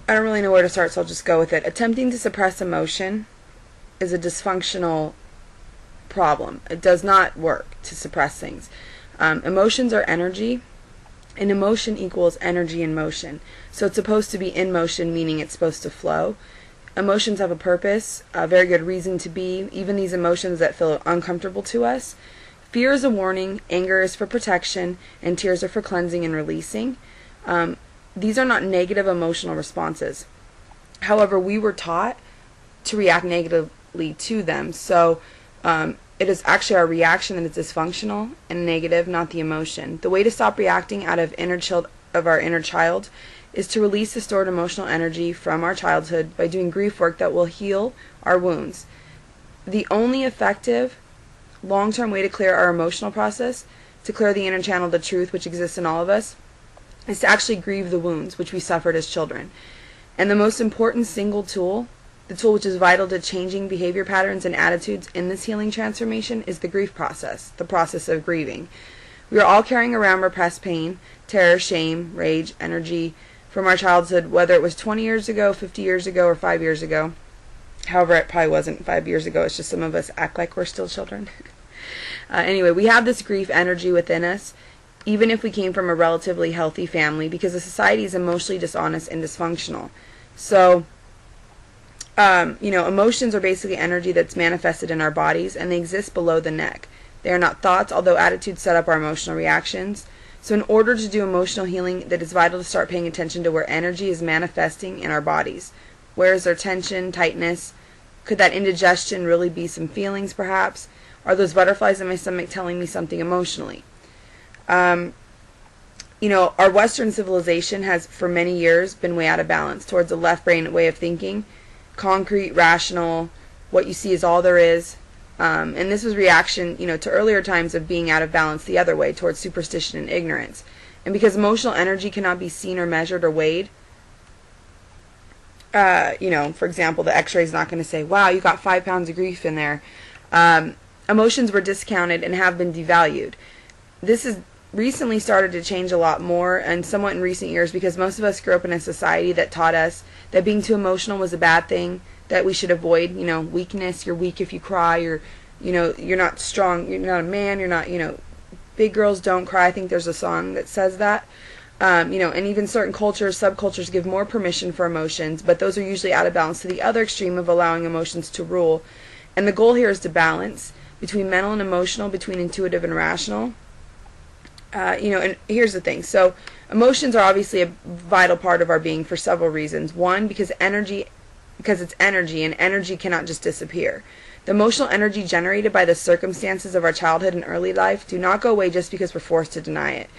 I don't really know where to start, so I'll just go with it. Attempting to suppress emotion is a dysfunctional problem. It does not work to suppress things. Emotions are energy, and emotion equals energy in motion. So it's supposed to be in motion, meaning it's supposed to flow. Emotions have a purpose, a very good reason to be, even these emotions that feel uncomfortable to us. Fear is a warning, anger is for protection, and tears are for cleansing and releasing. These are not negative emotional responses. However, we were taught to react negatively to them. So it is actually our reaction that is dysfunctional and negative, not the emotion. The way to stop reacting out of our inner child is to release the stored emotional energy from our childhood by doing grief work that will heal our wounds. The only effective long-term way to clear our emotional process, to clear the inner channel of the truth which exists in all of us, is to actually grieve the wounds which we suffered as children. And the most important single tool, the tool which is vital to changing behavior patterns and attitudes in this healing transformation, is the grief process, the process of grieving. We are all carrying around repressed pain, terror, shame, rage, energy from our childhood, whether it was 20 years ago, 50 years ago, or 5 years ago. However, it probably wasn't 5 years ago. It's just some of us act like we're still children. Anyway, we have this grief energy within us, even if we came from a relatively healthy family, because the society is emotionally dishonest and dysfunctional. So, emotions are basically energy that's manifested in our bodies, and they exist below the neck. They are not thoughts, although attitudes set up our emotional reactions. So in order to do emotional healing, that is vital to start paying attention to where energy is manifesting in our bodies. Where is there tension, tightness? Could that indigestion really be some feelings, perhaps? Are those butterflies in my stomach telling me something emotionally? Our Western civilization has for many years been way out of balance towards a left brain way of thinking, concrete, rational, what you see is all there is. And this was reaction, to earlier times of being out of balance the other way, towards superstition and ignorance. And because emotional energy cannot be seen or measured or weighed, for example, the x-ray is not going to say, wow, you got 5 pounds of grief in there. Emotions were discounted and have been devalued. This has recently started to change a lot more, and somewhat in recent years, because most of us grew up in a society that taught us that being too emotional was a bad thing, that we should avoid, weakness. You're weak if you cry. You're not strong. You're not a man. You're not, big girls don't cry. I think there's a song that says that. And even certain cultures, subcultures give more permission for emotions, but those are usually out of balance to the other extreme of allowing emotions to rule. And the goal here is to balance between mental and emotional, between intuitive and rational. And here's the thing. So emotions are obviously a vital part of our being for several reasons. One, because it's energy, and energy cannot just disappear. The emotional energy generated by the circumstances of our childhood and early life do not go away just because we're forced to deny it.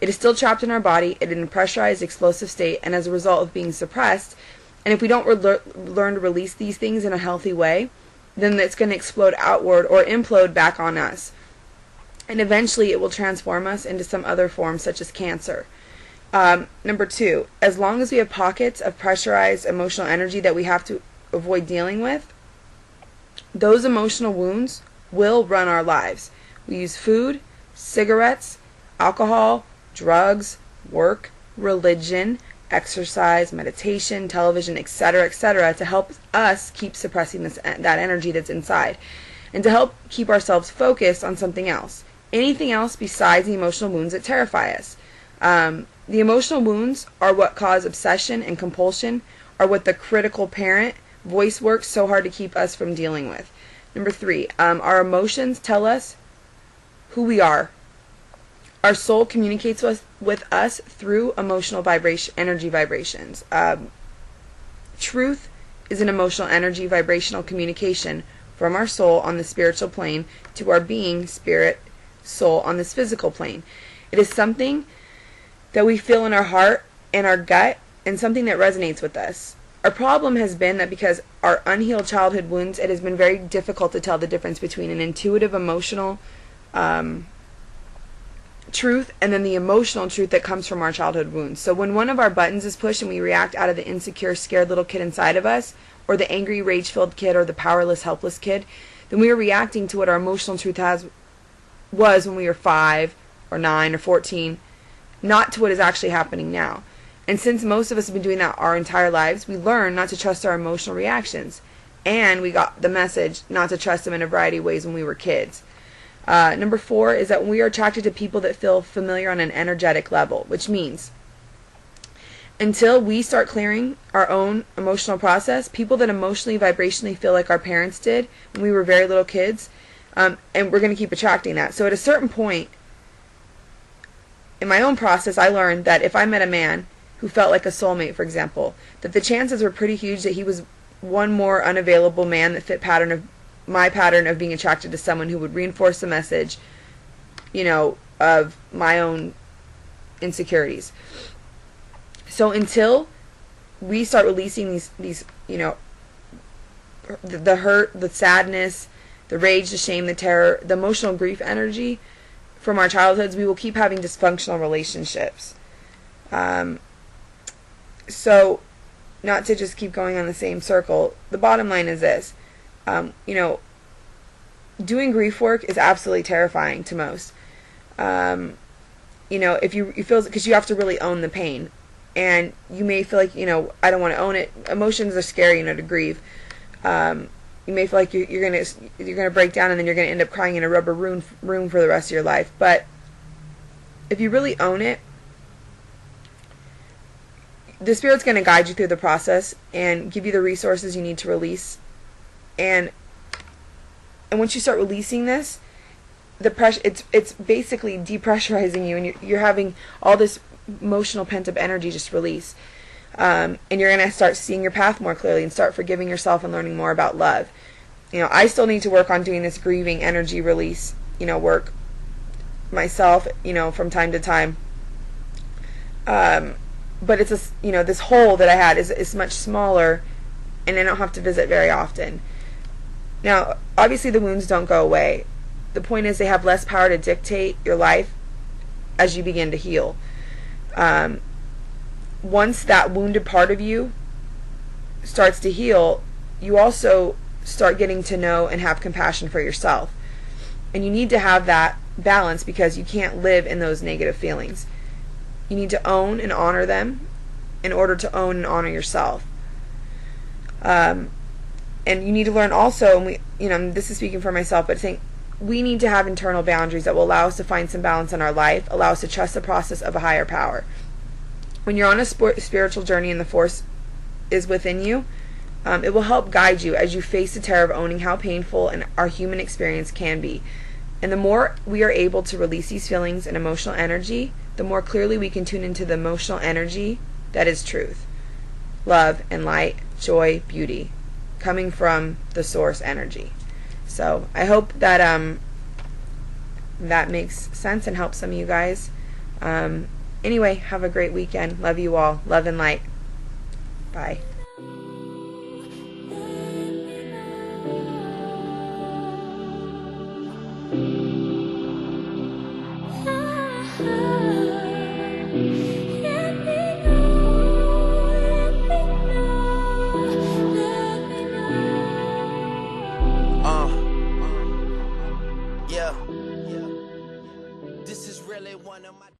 It is still trapped in our body, in a pressurized, explosive state, and as a result of being suppressed, and if we don't learn to release these things in a healthy way, then it's going to explode outward or implode back on us. And eventually it will transform us into some other form, such as cancer. Number 2, as long as we have pockets of pressurized emotional energy that we have to avoid dealing with, those emotional wounds will run our lives. We use food, cigarettes, alcohol, drugs, work, religion, exercise, meditation, television, etc., to help us keep suppressing that energy that's inside, and to help keep ourselves focused on something else. Anything else besides the emotional wounds that terrify us. The emotional wounds are what cause obsession and compulsion, are what the critical parent voice works so hard to keep us from dealing with. Number 3, our emotions tell us who we are. Our soul communicates with us through emotional energy vibrations. Truth is an emotional energy vibrational communication from our soul on the spiritual plane to our being, spirit, soul on this physical plane. It is something that we feel in our heart and our gut, and something that resonates with us. Our problem has been that because our unhealed childhood wounds, it has been very difficult to tell the difference between an intuitive, emotional truth and then the emotional truth that comes from our childhood wounds. So when one of our buttons is pushed and we react out of the insecure, scared little kid inside of us, or the angry, rage-filled kid, or the powerless, helpless kid, then we are reacting to what our emotional truth was when we were 5 or 9 or 14, not to what is actually happening now. And since most of us have been doing that our entire lives, we learn not to trust our emotional reactions. And we got the message not to trust them in a variety of ways when we were kids. Number 4 is that we are attracted to people that feel familiar on an energetic level, which means until we start clearing our own emotional process, people that emotionally, vibrationally feel like our parents did when we were very little kids, and we're going to keep attracting that. So at a certain point in my own process, I learned that if I met a man who felt like a soulmate, for example, that the chances were pretty huge that he was one more unavailable man that fit my pattern of being attracted to someone who would reinforce the message, of my own insecurities. So until we start releasing these the hurt, the sadness, the rage, the shame, the terror, the emotional grief energy from our childhoods, we will keep having dysfunctional relationships. So, not to just keep going on the same circle, the bottom line is this. Doing grief work is absolutely terrifying to most. If you feel, because you have to really own the pain. And you may feel like, I don't want to own it. Emotions are scary, to grieve. You may feel like you're gonna break down, and then you're gonna end up crying in a rubber room for the rest of your life. But if you really own it, the Spirit's gonna guide you through the process and give you the resources you need to release. And once you start releasing this, the pressure, it's basically depressurizing you, and you're having all this emotional pent-up energy just release. And you're going to start seeing your path more clearly and start forgiving yourself and learning more about love. I still need to work on doing this grieving energy release, work myself, from time to time. But it's this hole that I had is much smaller, and I don't have to visit very often. Now, obviously the wounds don't go away. The point is they have less power to dictate your life as you begin to heal. Once that wounded part of you starts to heal, you also start getting to know and have compassion for yourself. And you need to have that balance, because you can't live in those negative feelings. You need to own and honor them in order to own and honor yourself. And you need to learn also, and this is speaking for myself, but I think we need to have internal boundaries that will allow us to find some balance in our life, allow us to trust the process of a higher power. When you're on a spiritual journey and the force is within you, it will help guide you as you face the terror of owning how painful and our human experience can be. And the more we are able to release these feelings and emotional energy, the more clearly we can tune into the emotional energy that is truth, love, and light, joy, beauty, coming from the source energy. So I hope that that makes sense and helps some of you guys. Anyway, have a great weekend. Love you all. Love and light. Bye.